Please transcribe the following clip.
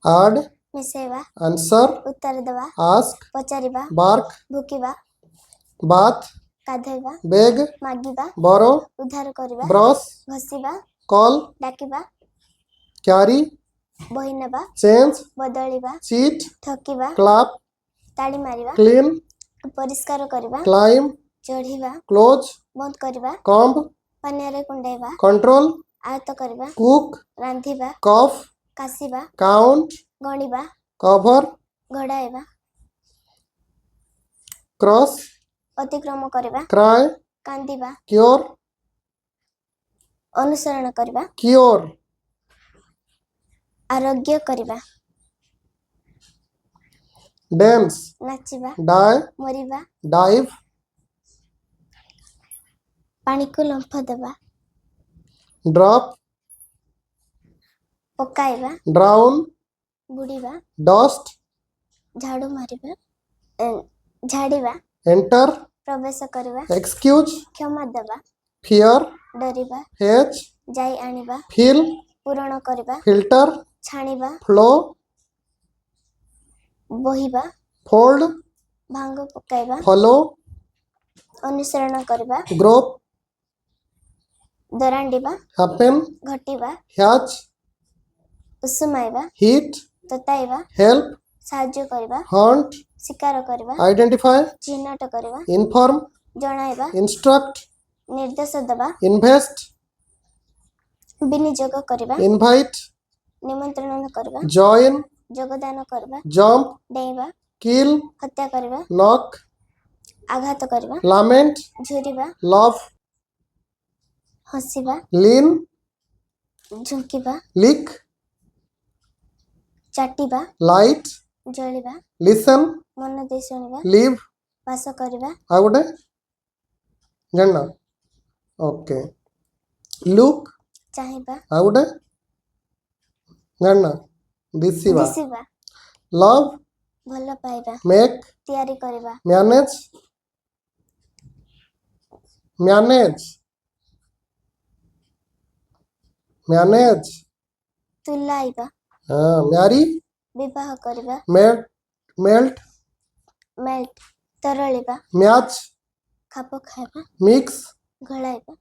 add, ମିଶେଇବା, answer, ଉତ୍ତର ଦେବା, ask, ପଚାରିବା, bark, ଭୁକିବା, bath, ଗାଧୋଇବା, beg, ମାଗିବା, borrow, ଉଦ୍ଧାର କରିବା, brush, ଘଷିବା, call, ଡାକିବା, carry, ବହି ନେବା, change, ବଦଳିବା, cheat, ଠକିବା, clap, ତାଳି ମାରିବା, clean, ପରିଷ୍କାର କରିବା, climb, ଚଢ଼ିବା, close, ବନ୍ଦ କରିବା, comb, ପାନିଆରେ କୁଣ୍ଡାଇବା, control, ଆୟତ୍ତ କରିବା, cook, ରାନ୍ଧିବା, cough, କାଶିବା, count, ଗଣିବା, cover, ଘୋଡ଼ାଇବା, cross, ଅତିକ୍ରମ କରିବା, cry, କାନ୍ଦିବା, cure, ଅନୁସରଣ କରିବା, cure, ଆରୋଗ୍ୟ କରିବା, dance, ନାଚିବା, die, ମରିବା, dive, ପାଣିକୁ ଲମ୍ଫ ଦେବା, drop, ପକାଇବା, drown, ବୁଡ଼ିବା, dust, ଝାଡ଼ୁ ମାରିବା, ଝାଡ଼ିବା, enter, ପ୍ରବେଶ କରିବା, excuse, କ୍ଷମା ଦେବା, fear, ଡରିବା, hedge, ଯାଇ ଆଣିବା, fill, ପୂରଣ କରିବା, filter, ଛାଣିବା, flow, ବୋହିବା, fold, ଭାଙ୍ଗ ପକାଇବା, follow, ଅନୁସରଣ କରିବା, grope, ଦରାଣ୍ଡିବା, happen, ଘଟିବା, hatch, ଉଷୁମାଇବା, heat, ତତାଇବା, help, ସାହାଯ୍ୟ କରିବା, hunt, ଶିକାର କରିବା, identify, ଚିହ୍ନଟ କରିବା, inform, ଜଣାଇବା, instruct, ନିର୍ଦ୍ଦେଶ ଦେବା, invest, ବିନିଯୋଗ କରିବା, invite, ନିମନ୍ତ୍ରଣ କରିବା, join, ଯୋଗଦାନ କରିବା, jump, ଡେଇଁବା, kill, ହତ୍ୟା କରିବା, knock, ଆଘାତ କରିବା, lament, ଝୁରିବା, laugh, ହସିବା, lean, ଝୁଙ୍କିବା, lick, ଚାଟିବା, light, ଜଳିବା, listen, ମନ ଦେଇ ଶୁଣିବା, live, ବାସ କରିବା, ଆଉ ଗୋଟେ ଜାଣିଲ ଓକେ look, ଚାହିଁବା, ଆଉ ଗୋଟେ ଜାଣିଲ ଦିଶିବା, ଦିଶିବା, love, ଭଲ ପାଇବା, make, ତିଆରି କରିବା, manage, manage, manage, ତୁଲାଇବା, marry, ବିବାହ କରିବା, melt, melt, ମେଲ୍ଟ, ତରଳିବା, match, ଖାପ ଖାଇବା, mix, ଘୋଳାଇବା,